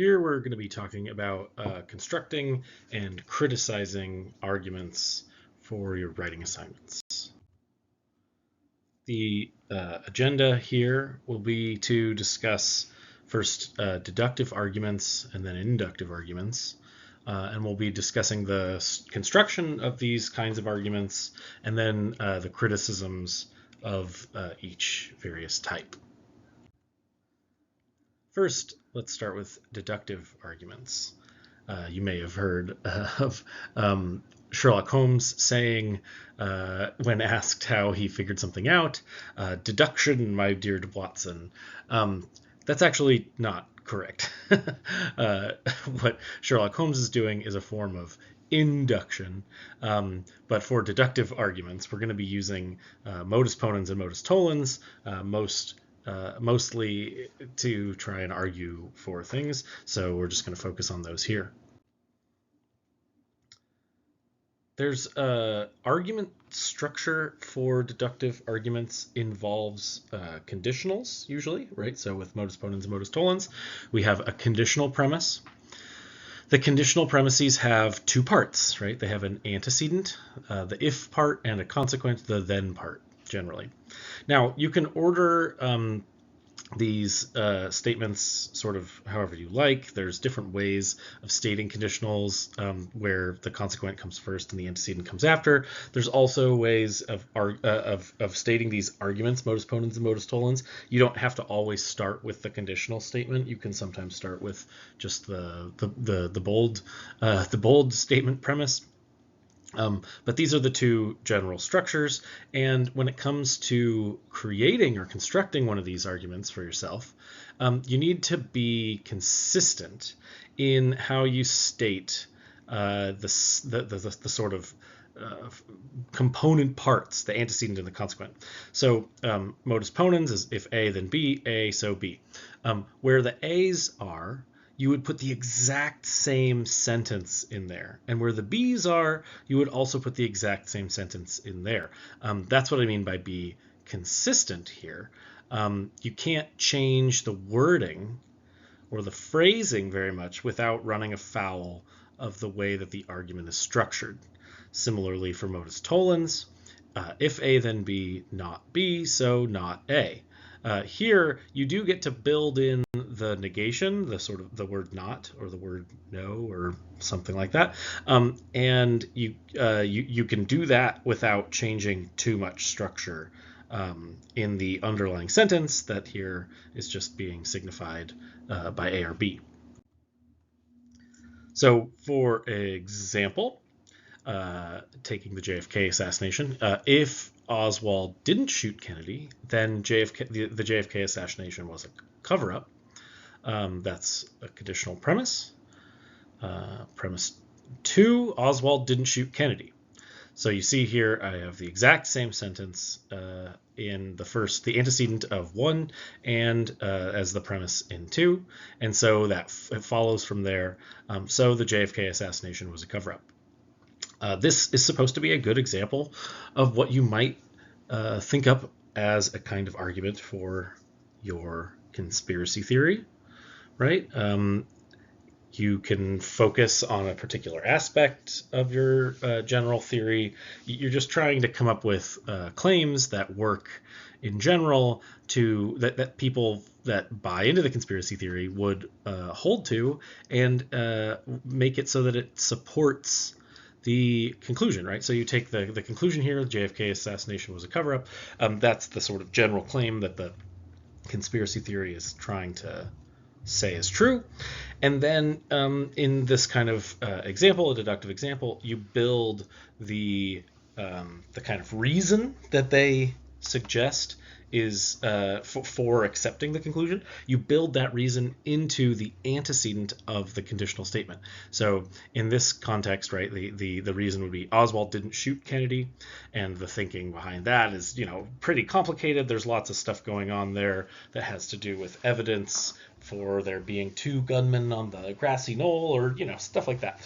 Here we're going to be talking about constructing and criticizing arguments for your writing assignments. The agenda here will be to discuss first deductive arguments and then inductive arguments. And we'll be discussing the construction of these kinds of arguments and then the criticisms of each various type. First, let's start with deductive arguments. You may have heard of Sherlock Holmes saying, when asked how he figured something out, deduction, my dear Watson. That's actually not correct. What Sherlock Holmes is doing is a form of induction, but for deductive arguments, we're going to be using modus ponens and modus tollens, mostly to try and argue for things. So we're just going to focus on those here. There's argument structure for deductive arguments involves conditionals usually, right? So with modus ponens and modus tollens, we have a conditional premise. The conditional premises have two parts, right? They have an antecedent, the if part, and a consequent, the then part, generally. Now, you can order these statements sort of however you like. There's different ways of stating conditionals where the consequent comes first and the antecedent comes after. There's also ways of stating these arguments, modus ponens and modus tollens. You don't have to always start with the conditional statement. You can sometimes start with just the bold statement premise. But these are the two general structures, and when it comes to creating or constructing one of these arguments for yourself, you need to be consistent in how you state the sort of component parts, the antecedent and the consequent. So modus ponens is if A, then B, A, so B. Where the A's are, you would put the exact same sentence in there. And where the B's are, you would also put the exact same sentence in there. That's what I mean by be consistent here. You can't change the wording or the phrasing very much without running afoul of the way that the argument is structured. Similarly for modus tollens, if A then B, not B, so not A. Here, you do get to build in the negation, the sort of the word not or the word no or something like that, and you can do that without changing too much structure in the underlying sentence that here is just being signified by A or B. So, for example, taking the JFK assassination, if Oswald didn't shoot Kennedy, then the JFK assassination was a cover-up. That's a conditional premise. Premise 2, Oswald didn't shoot Kennedy. So you see here I have the exact same sentence in the antecedent of 1 and as the premise in 2. And so it follows from there. So the JFK assassination was a cover-up. This is supposed to be a good example of what you might think up as a kind of argument for your conspiracy theory, right? You can focus on a particular aspect of your general theory. You're just trying to come up with claims that work in general that people that buy into the conspiracy theory would hold to and make it so that it supports the conclusion, right? So you take the conclusion here, the JFK assassination was a cover-up. That's the sort of general claim that the conspiracy theory is trying to say is true. And then in this kind of example, a deductive example, you build the kind of reason that they suggest is for accepting the conclusion. You build that reason into the antecedent of the conditional statement. So in this context, right, the reason would be Oswald didn't shoot Kennedy, and the thinking behind that is, pretty complicated. There's lots of stuff going on there that has to do with evidence, for there being two gunmen on the grassy knoll, or stuff like that.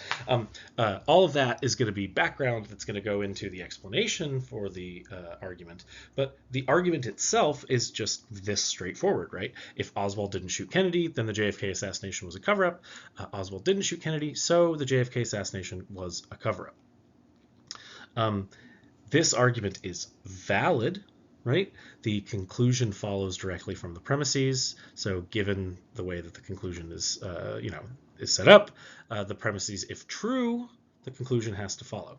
All of that is going to be background that's going to go into the explanation for the argument. But the argument itself is just this straightforward, right? If Oswald didn't shoot Kennedy, then the JFK assassination was a cover-up. Oswald didn't shoot Kennedy, so the JFK assassination was a cover-up. This argument is valid, right? The conclusion follows directly from the premises. So given the way that the conclusion is, is set up, the premises, if true, the conclusion has to follow.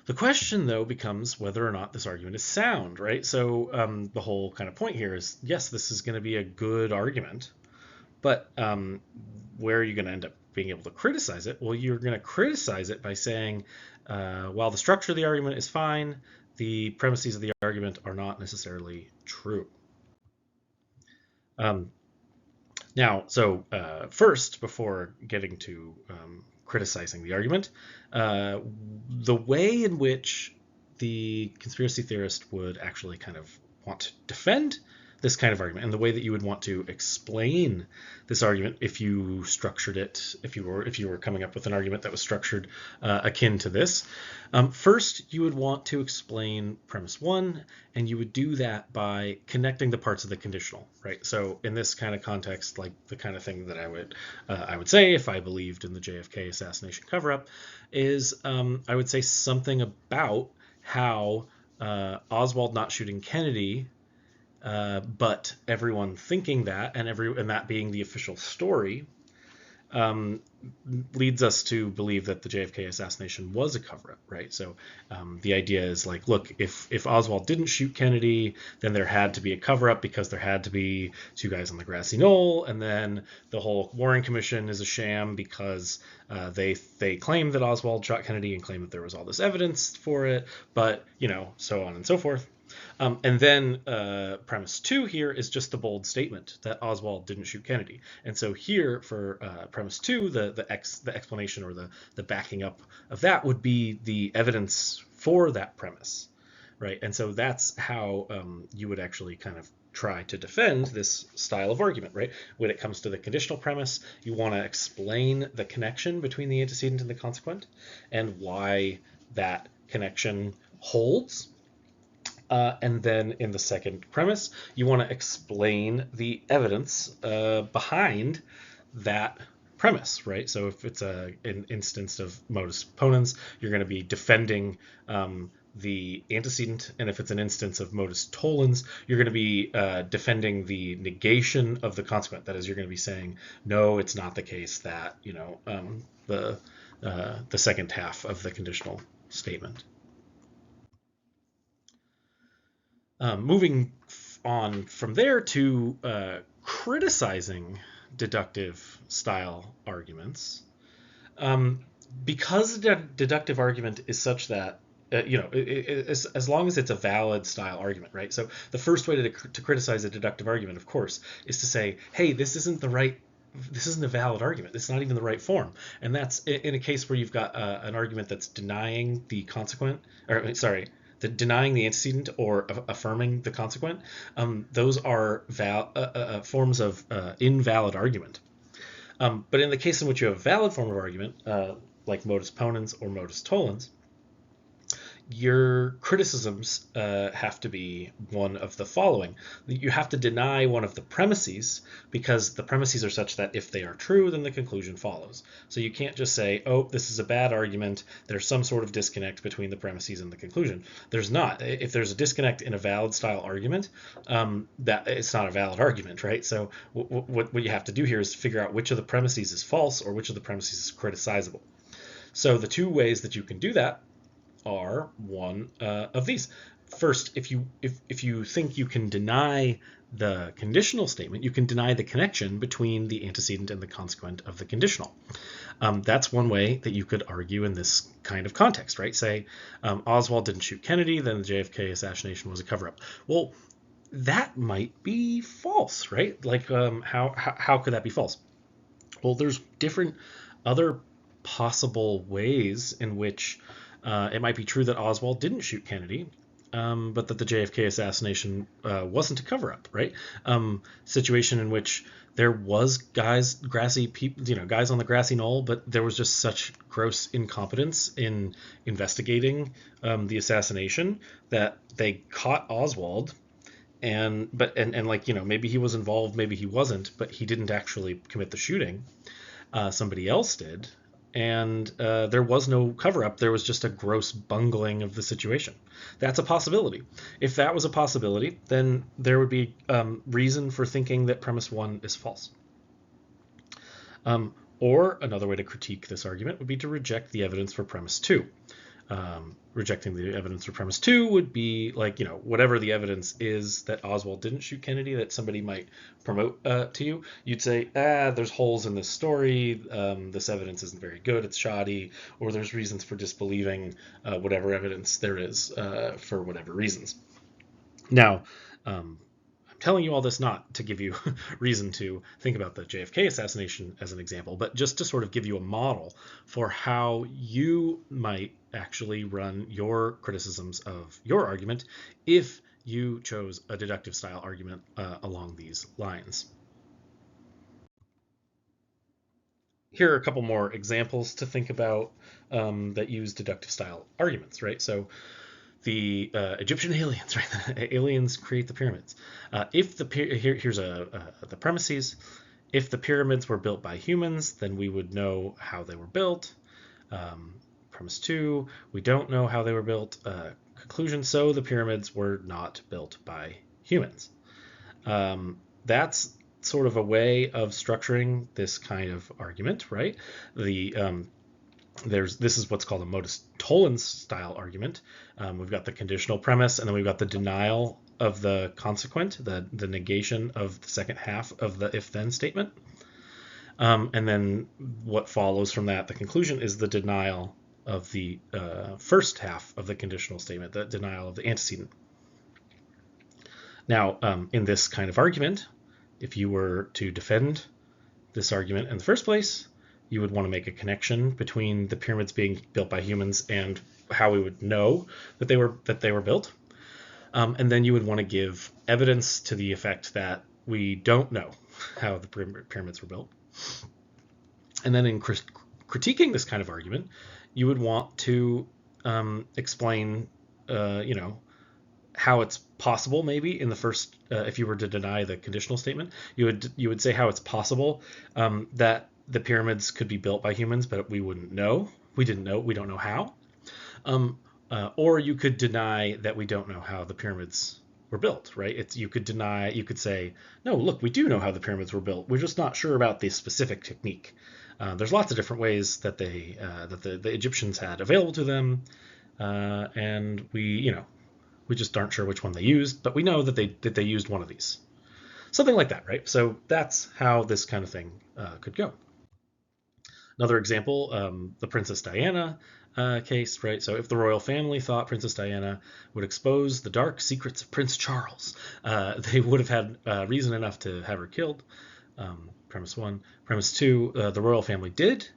The question, though, becomes whether or not this argument is sound, right? So the whole kind of point here is, yes, this is going to be a good argument, but where are you going to end up being able to criticize it? Well, you're going to criticize it by saying, while the structure of the argument is fine, the premises of the argument are not necessarily true. First, before getting to criticizing the argument, the way in which the conspiracy theorist would actually kind of want to defend this kind of argument, and the way that you would want to explain this argument if you structured it, if you were coming up with an argument that was structured akin to this. First, you would want to explain premise one, and you would do that by connecting the parts of the conditional, right? So in this kind of context, like the kind of thing that I would say if I believed in the JFK assassination cover-up is I would say something about how Oswald not shooting Kennedy, but everyone thinking that, and that being the official story, leads us to believe that the JFK assassination was a cover-up, right? So the idea is like, look, if Oswald didn't shoot Kennedy, then there had to be a cover-up because there had to be two guys on the grassy knoll, and then the whole Warren Commission is a sham because they claim that Oswald shot Kennedy and claim that there was all this evidence for it, but so on and so forth. And then premise two here is just the bold statement that Oswald didn't shoot Kennedy. And so here for premise two, the explanation or the backing up of that would be the evidence for that premise, right? And so that's how you would actually kind of try to defend this style of argument, right? When it comes to the conditional premise, you want to explain the connection between the antecedent and the consequent and why that connection holds. And then in the second premise, you want to explain the evidence behind that premise, right? So if it's an instance of modus ponens, you're going to be defending the antecedent, and if it's an instance of modus tollens, you're going to be defending the negation of the consequent. That is, you're going to be saying, no, it's not the case that the second half of the conditional statement. Moving on from there to criticizing deductive style arguments, because the deductive argument is such that as long as it's a valid style argument, right? So the first way to criticize a deductive argument, of course, is to say, hey, this isn't a valid argument. It's not even the right form. And that's in a case where you've got an argument that's denying the consequent, denying the antecedent or affirming the consequent. Those are forms of invalid argument. But in the case in which you have a valid form of argument, like modus ponens or modus tollens, your criticisms have to be one of the following. You have to deny one of the premises because the premises are such that if they are true, then the conclusion follows. So you can't just say, oh, this is a bad argument. There's some sort of disconnect between the premises and the conclusion. There's not. If there's a disconnect in a valid style argument, that it's not a valid argument, right? So what you have to do here is figure out which of the premises is false or which of the premises is criticizable. So the two ways that you can do that are one of these. First, if you think you can deny the conditional statement, you can deny the connection between the antecedent and the consequent of the conditional. That's one way that you could argue in this kind of context, right? Say Oswald didn't shoot Kennedy, then the JFK assassination was a cover-up. Well, that might be false, right? Like how could that be false? Well, there's different other possible ways in which it might be true that Oswald didn't shoot Kennedy, but that the JFK assassination wasn't a cover-up, right? Situation in which there was guys on the grassy knoll, but there was just such gross incompetence in investigating the assassination that they caught Oswald, and like, maybe he was involved, maybe he wasn't, but he didn't actually commit the shooting. Somebody else did, and there was no cover up. There was just a gross bungling of the situation. That's a possibility. If that was a possibility, then there would be reason for thinking that premise one is false. Or another way to critique this argument would be to reject the evidence for premise two. Rejecting the evidence for premise two would be like, whatever the evidence is that Oswald didn't shoot Kennedy that somebody might promote to you, you'd say, there's holes in this story, this evidence isn't very good, it's shoddy, or there's reasons for disbelieving whatever evidence there is for whatever reasons. Now, I'm telling you all this not to give you reason to think about the JFK assassination as an example, but just to sort of give you a model for how you might actually run your criticisms of your argument if you chose a deductive style argument along these lines. Here are a couple more examples to think about that use deductive style arguments, right? So the Egyptian aliens, right? The aliens create the pyramids. Here's the premises. If the pyramids were built by humans, then we would know how they were built. Premise two, we don't know how they were built. Conclusion, so the pyramids were not built by humans. That's sort of a way of structuring this kind of argument, right? This is what's called a modus tollens style argument. We've got the conditional premise, and then we've got the denial of the consequent, the negation of the second half of the if-then statement. And then what follows from that, the conclusion, is the denial of the first half of the conditional statement, the denial of the antecedent. Now, in this kind of argument, if you were to defend this argument in the first place, you would want to make a connection between the pyramids being built by humans and how we would know that they were built. And then you would want to give evidence to the effect that we don't know how the pyramids were built. And then in critiquing this kind of argument, you would want to explain, how it's possible, maybe in the first, if you were to deny the conditional statement, you would say how it's possible that the pyramids could be built by humans, but we wouldn't know. We don't know how. Or you could deny that we don't know how the pyramids were built, right? You could say, no, look, we do know how the pyramids were built. We're just not sure about the specific technique. There's lots of different ways that the Egyptians had available to them, and we just aren't sure which one they used, but we know that they used one of these. Something like that, right? So that's how this kind of thing could go. Another example, the Princess Diana case, right? So if the royal family thought Princess Diana would expose the dark secrets of Prince Charles, they would have had reason enough to have her killed. Premise one. Premise two, the royal family did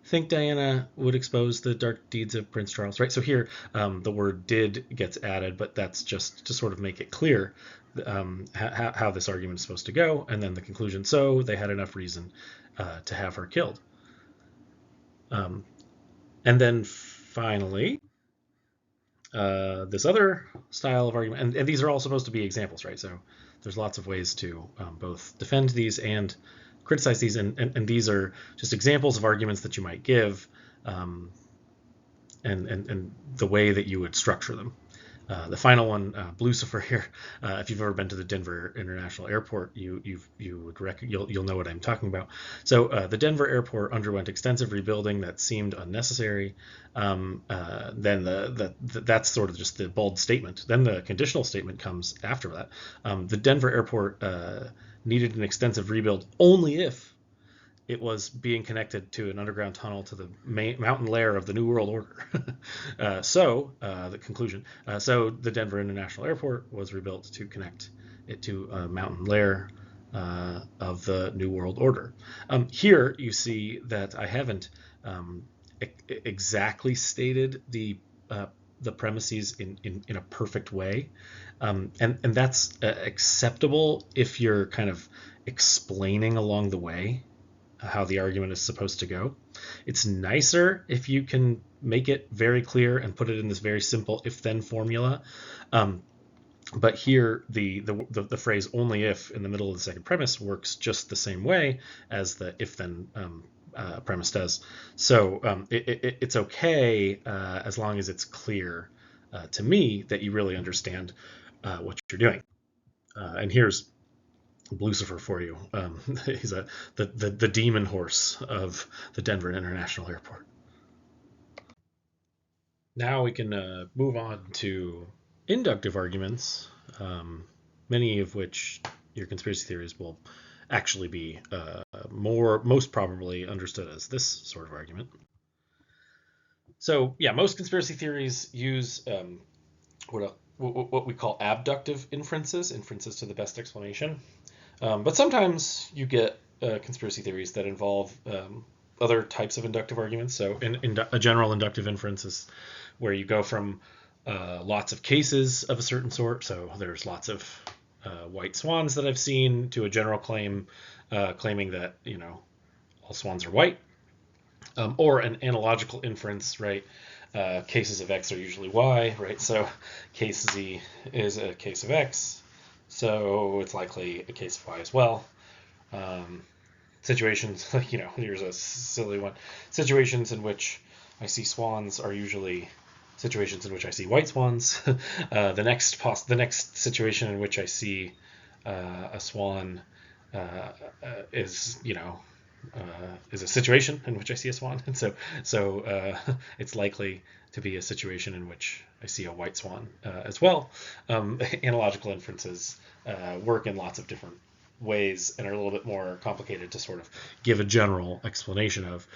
think Diana would expose the dark deeds of Prince Charles, right? So here the word did gets added, but that's just to sort of make it clear how this argument is supposed to go. And then the conclusion, so they had enough reason to have her killed. And then finally, this other style of argument, and these are all supposed to be examples, right? So there's lots of ways to both defend these and criticize these, and these are just examples of arguments that you might give, and the way that you would structure them. The final one, Lucifer here. If you've ever been to the Denver International Airport, you'll know what I'm talking about. So the Denver Airport underwent extensive rebuilding that seemed unnecessary. Then that's sort of just the bold statement. Then the conditional statement comes after that. The Denver Airport needed an extensive rebuild only if it was being connected to an underground tunnel to the mountain lair of the New World Order. The conclusion. So the Denver International Airport was rebuilt to connect it to a mountain lair of the New World Order. Here you see that I haven't exactly stated the the premises in a perfect way, and that's acceptable if you're kind of explaining along the way how the argument is supposed to go. It's nicer if you can make it very clear and put it in this very simple if-then formula. But here, the phrase "only if" in the middle of the second premise works just the same way as the if-then premise does. So it's okay as long as it's clear to me that you really understand what you're doing. And here's Lucifer for you. He's the demon horse of the Denver International Airport. Now we can move on to inductive arguments, many of which your conspiracy theories will actually be most probably understood as this sort of argument. So yeah, most conspiracy theories use what we call abductive inferences to the best explanation. But sometimes you get conspiracy theories that involve other types of inductive arguments. So in a general inductive inference is where you go from lots of cases of a certain sort. So there's lots of white swans that I've seen to a general claim claiming that all swans are white, or an analogical inference, right? Cases of X are usually Y, right? So case Z is a case of X, so it's likely a case of Y as well. Situations, here's a silly one. Situations in which I see swans are usually situations in which I see white swans. The next situation in which I see a swan is a situation in which I see a swan, and so it's likely to be a situation in which I see a white swan as well. Analogical inferences work in lots of different ways and are a little bit more complicated to sort of give a general explanation of,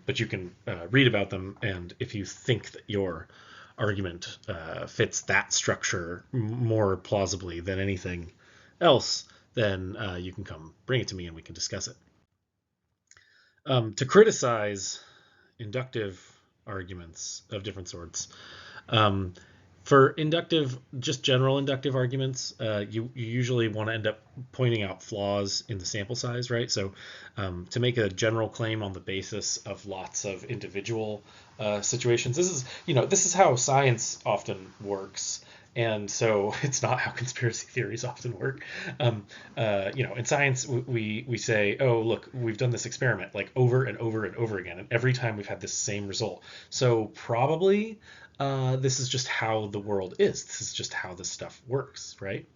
but you can read about them, and if you think that your argument fits that structure more plausibly than anything else, then you can come bring it to me and we can discuss it. To criticize inductive arguments of different sorts, for inductive, just general inductive arguments, you usually want to end up pointing out flaws in the sample size, right? So to make a general claim on the basis of lots of individual situations, this is how science often works. And so it's not how conspiracy theories often work. In science, we say, oh, look, we've done this experiment like over and over and over again, and every time we've had this same result. So probably this is just how the world is. This is just how this stuff works, right?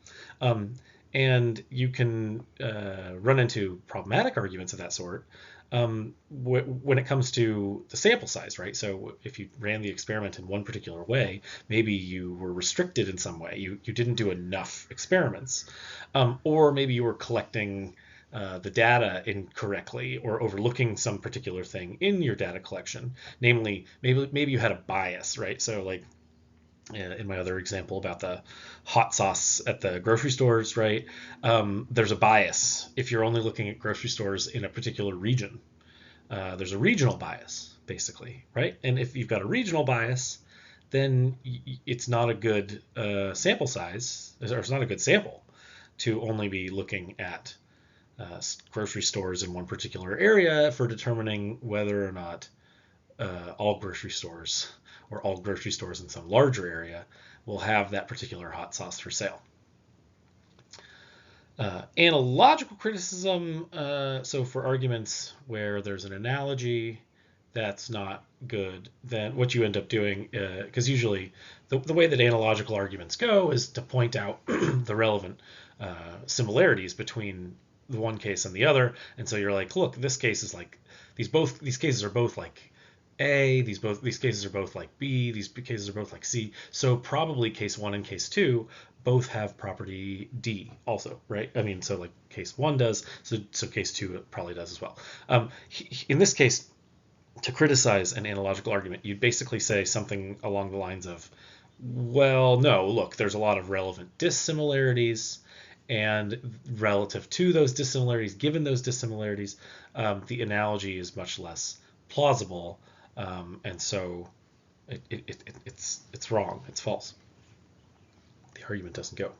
And you can run into problematic arguments of that sort when it comes to the sample size, right? So if you ran the experiment in one particular way, maybe you were restricted in some way. You didn't do enough experiments, or maybe you were collecting the data incorrectly or overlooking some particular thing in your data collection. Namely, maybe you had a bias, right? So like in my other example about the hot sauce at the grocery stores, right? There's a bias if you're only looking at grocery stores in a particular region. There's a regional bias, basically, right? And if you've got a regional bias, then it's not a good sample size, or it's not a good sample to only be looking at grocery stores in one particular area for determining whether or not all grocery stores or all grocery stores in some larger area will have that particular hot sauce for sale. Analogical criticism, so for arguments where there's an analogy that's not good, then what you end up doing, because usually the way that analogical arguments go is to point out the relevant similarities between the one case and the other, and so you're like, look, this case is like these cases are both like A, these cases are both like B, these cases are both like C, so probably case 1 and case 2 both have property D also, right? I mean, so like case 1 does, so case 2 probably does as well. In this case, to criticize an analogical argument, you'd basically say something along the lines of, well, no, look, there's a lot of relevant dissimilarities, and relative to those dissimilarities, given those dissimilarities, the analogy is much less plausible, and so It's wrong. It's false. The argument doesn't go.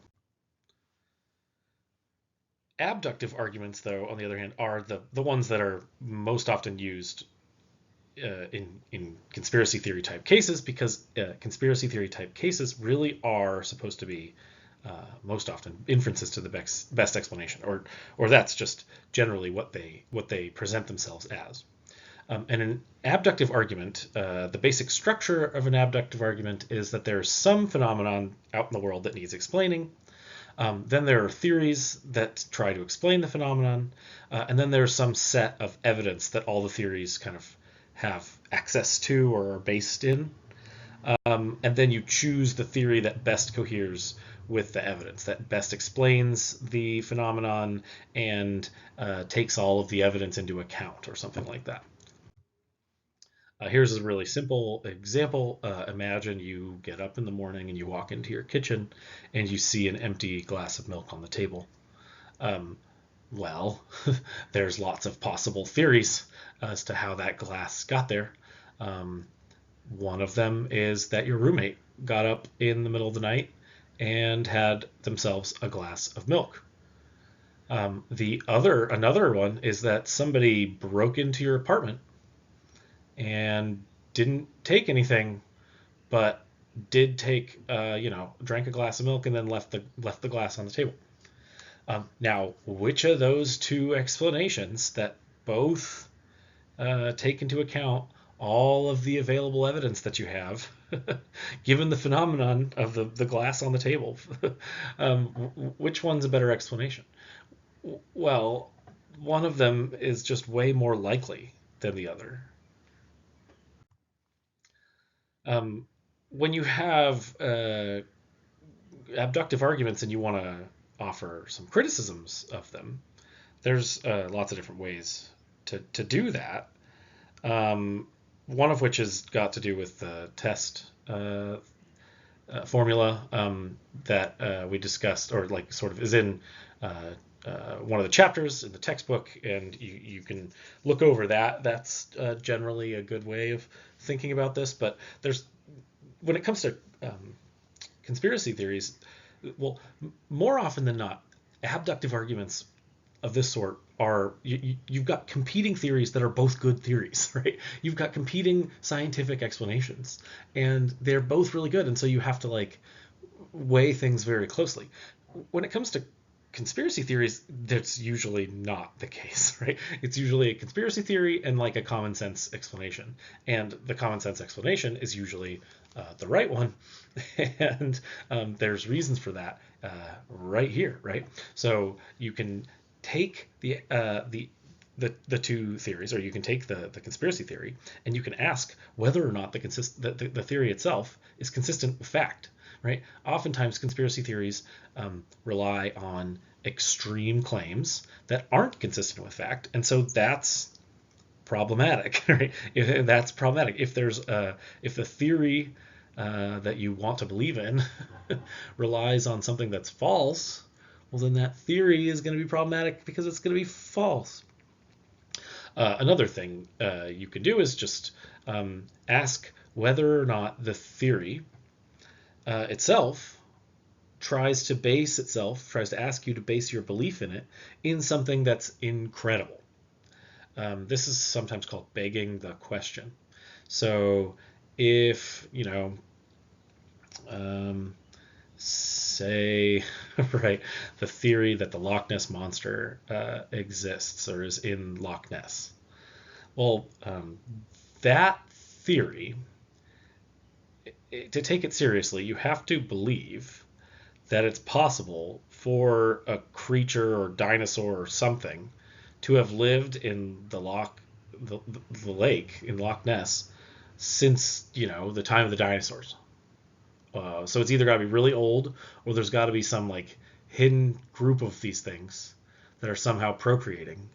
Abductive arguments, though, on the other hand, are the ones that are most often used in conspiracy theory type cases, because conspiracy theory type cases really are supposed to be most often inferences to the best explanation, or that's just generally what they present themselves as. And an abductive argument, the basic structure of an abductive argument is that there's some phenomenon out in the world that needs explaining. Then there are theories that try to explain the phenomenon, and then there's some set of evidence that all the theories kind of have access to or are based in. And then you choose the theory that best coheres with the evidence, that best explains the phenomenon and takes all of the evidence into account, or something like that. Here's a really simple example. Imagine you get up in the morning and you walk into your kitchen and you see an empty glass of milk on the table. Um, well, there's lots of possible theories as to how that glass got there. Um, One of them is that your roommate got up in the middle of the night and had themselves a glass of milk. Another one is that somebody broke into your apartment and didn't take anything, but did take, drank a glass of milk and then left the glass on the table. Now, which of those two explanations that both take into account all of the available evidence that you have, given the phenomenon of the glass on the table, um, which one's a better explanation? Well, one of them is just way more likely than the other. Um, when you have abductive arguments and you want to offer some criticisms of them, there's lots of different ways to do that. One of which has got to do with the test formula that we discussed, or like sort of is in one of the chapters in the textbook, and you can look over that. That's generally a good way of thinking about this. But when it comes to conspiracy theories, well, more often than not, abductive arguments of this sort are you've got competing theories that are both good theories, right? You've got competing scientific explanations, and they're both really good, and so you have to like weigh things very closely. When it comes to conspiracy theories, that's usually not the case, right? It's usually a conspiracy theory and like a common sense explanation, and the common sense explanation is usually the right one, and there's reasons for that right here, right? So you can take the two theories, or you can take the conspiracy theory, and you can ask whether or not the theory itself is consistent with fact, right? Oftentimes, conspiracy theories rely on extreme claims that aren't consistent with fact, and so that's problematic, right? That's problematic. If the theory that you want to believe in relies on something that's false, well, then that theory is going to be problematic because it's going to be false. Another thing you can do is just ask whether or not the theory itself tries to ask you to base your belief in it in something that's incredible. This is sometimes called begging the question. So if, say, right, the theory that the Loch Ness monster exists or is in Loch Ness. Well, that theory, to take it seriously, you have to believe that it's possible for a creature or dinosaur or something to have lived in the lake in Loch Ness since the time of the dinosaurs. So it's either got to be really old, or there's got to be some like hidden group of these things that are somehow procreating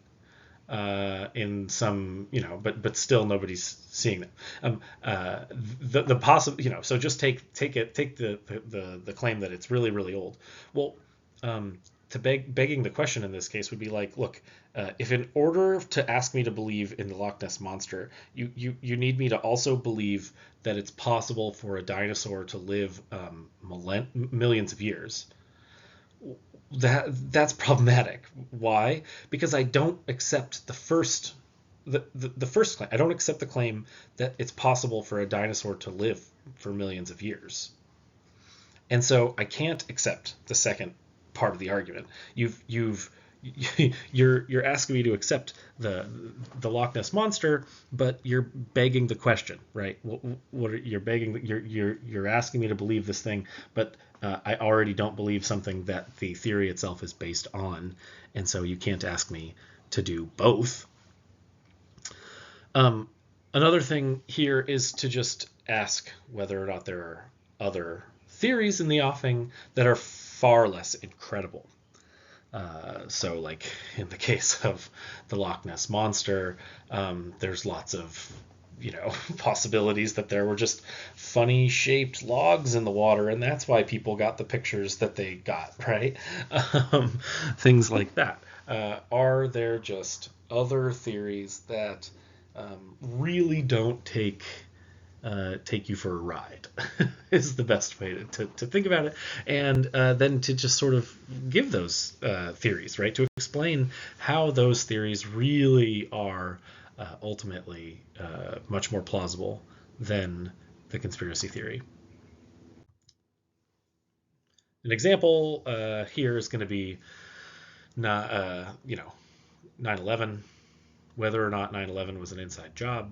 in some, but still nobody's seeing them. The possible, so just take the claim that it's really really old. Well, begging the question in this case would be like, look, if in order to ask me to believe in the Loch Ness monster, you need me to also believe that it's possible for a dinosaur to live millions of years. That's problematic. Why? Because I don't accept the first claim. I don't accept the claim that it's possible for a dinosaur to live for millions of years. And so I can't accept the second part of the argument. You're asking me to accept the Loch Ness monster, but you're begging the question, right? You're begging? You're asking me to believe this thing, but I already don't believe something that the theory itself is based on, and so you can't ask me to do both. Another thing here is to just ask whether or not there are other theories in the offing that are far less incredible. So, like in the case of the Loch Ness monster, there's lots of possibilities that there were just funny shaped logs in the water, and that's why people got the pictures that they got, right? Things like that. Are there just other theories that really don't take you for a ride is the best way to think about it, and then to just sort of give those theories, right, to explain how those theories really are ultimately much more plausible than the conspiracy theory. An example here is going to be not 9/11, whether or not 9/11 was an inside job.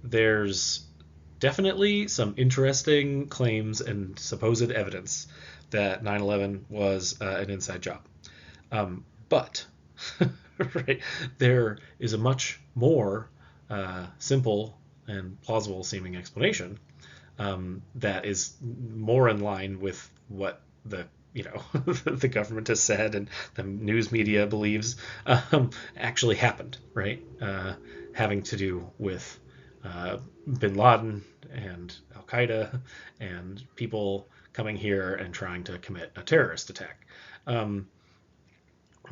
There's definitely some interesting claims and supposed evidence that 9/11 was an inside job. But right, there is a much more simple and plausible seeming explanation that is more in line with what the the government has said and the news media believes actually happened, right? Having to do with bin Laden and Al Qaeda and people coming here and trying to commit a terrorist attack.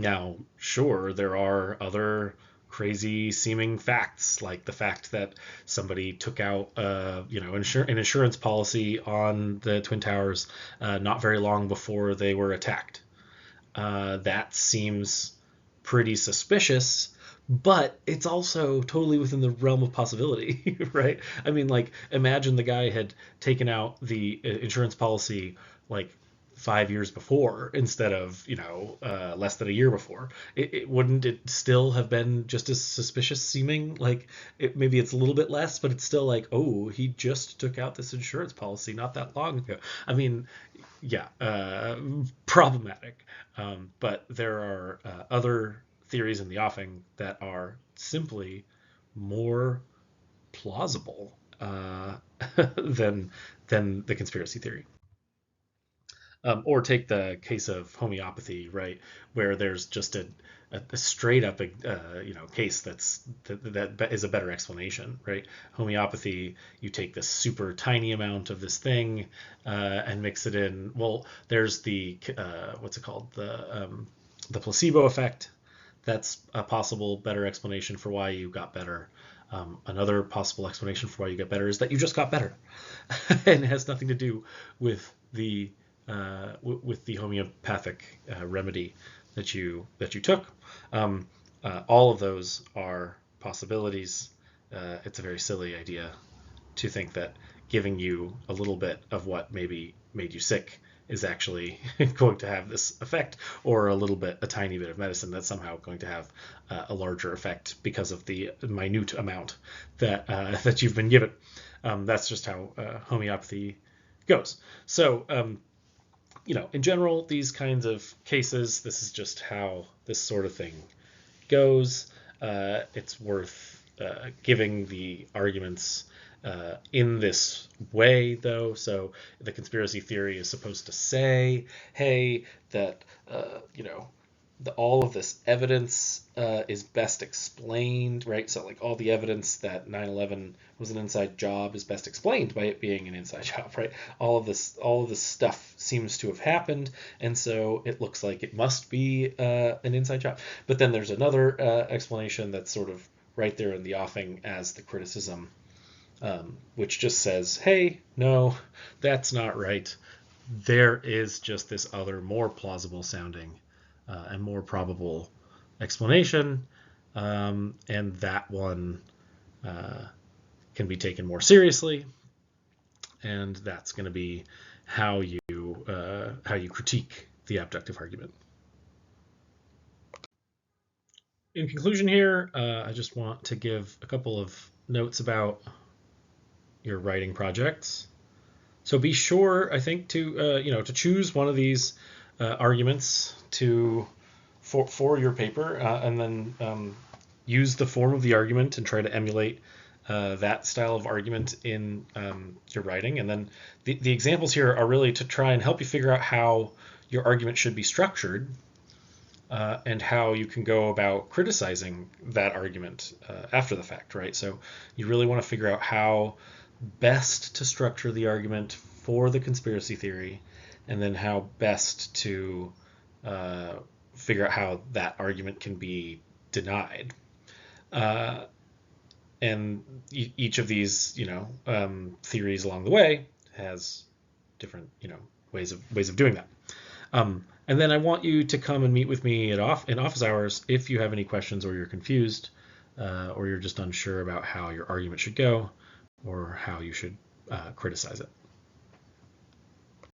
Now, sure, there are other crazy seeming facts, like the fact that somebody took out an insurance policy on the Twin Towers not very long before they were attacked. That seems pretty suspicious, but it's also totally within the realm of possibility, right? I mean, like, imagine the guy had taken out the insurance policy like 5 years before instead of less than a year before. Wouldn't it still have been just as suspicious seeming? Like, maybe it's a little bit less, but it's still like, oh, he just took out this insurance policy not that long ago. I mean, yeah, problematic. But there are other theories in the offing that are simply more plausible than the conspiracy theory. Or take the case of homeopathy, right, where there's just a straight up case that is a better explanation, right? Homeopathy, you take this super tiny amount of this thing and mix it in. Well, there's the what's it called, the placebo effect. That's a possible better explanation for why you got better. Another possible explanation for why you get better is that you just got better, and it has nothing to do with the homeopathic remedy that you took. All of those are possibilities. It's a very silly idea to think that giving you a little bit of what maybe made you sick is actually going to have this effect, or a tiny bit of medicine that's somehow going to have a larger effect because of the minute amount that you've been given. That's just how homeopathy goes. So, in general, these kinds of cases, this is just how this sort of thing goes. It's worth giving the arguments in this way, though. So the conspiracy theory is supposed to say, hey, that all of this evidence is best explained, right? So like all the evidence that 9/11 was an inside job is best explained by it being an inside job, right? All of this stuff seems to have happened, and so it looks like it must be an inside job. But then there's another explanation that's sort of right there in the offing as the criticism, which just says, hey, no, that's not right. There is just this other, more plausible sounding and more probable explanation, and that one can be taken more seriously, and that's going to be how you critique the abductive argument. In conclusion here, I just want to give a couple of notes about your writing projects. So be sure, I think, to choose one of these arguments for your paper, and then use the form of the argument and try to emulate that style of argument in your writing. And then the examples here are really to try and help you figure out how your argument should be structured, and how you can go about criticizing that argument after the fact, right? So you really want to figure out how best to structure the argument for the conspiracy theory, and then how best to figure out how that argument can be denied. And each of these, theories along the way has different, ways of doing that. And then I want you to come and meet with me in office hours if you have any questions, or you're confused, or you're just unsure about how your argument should go, or how you should criticize it.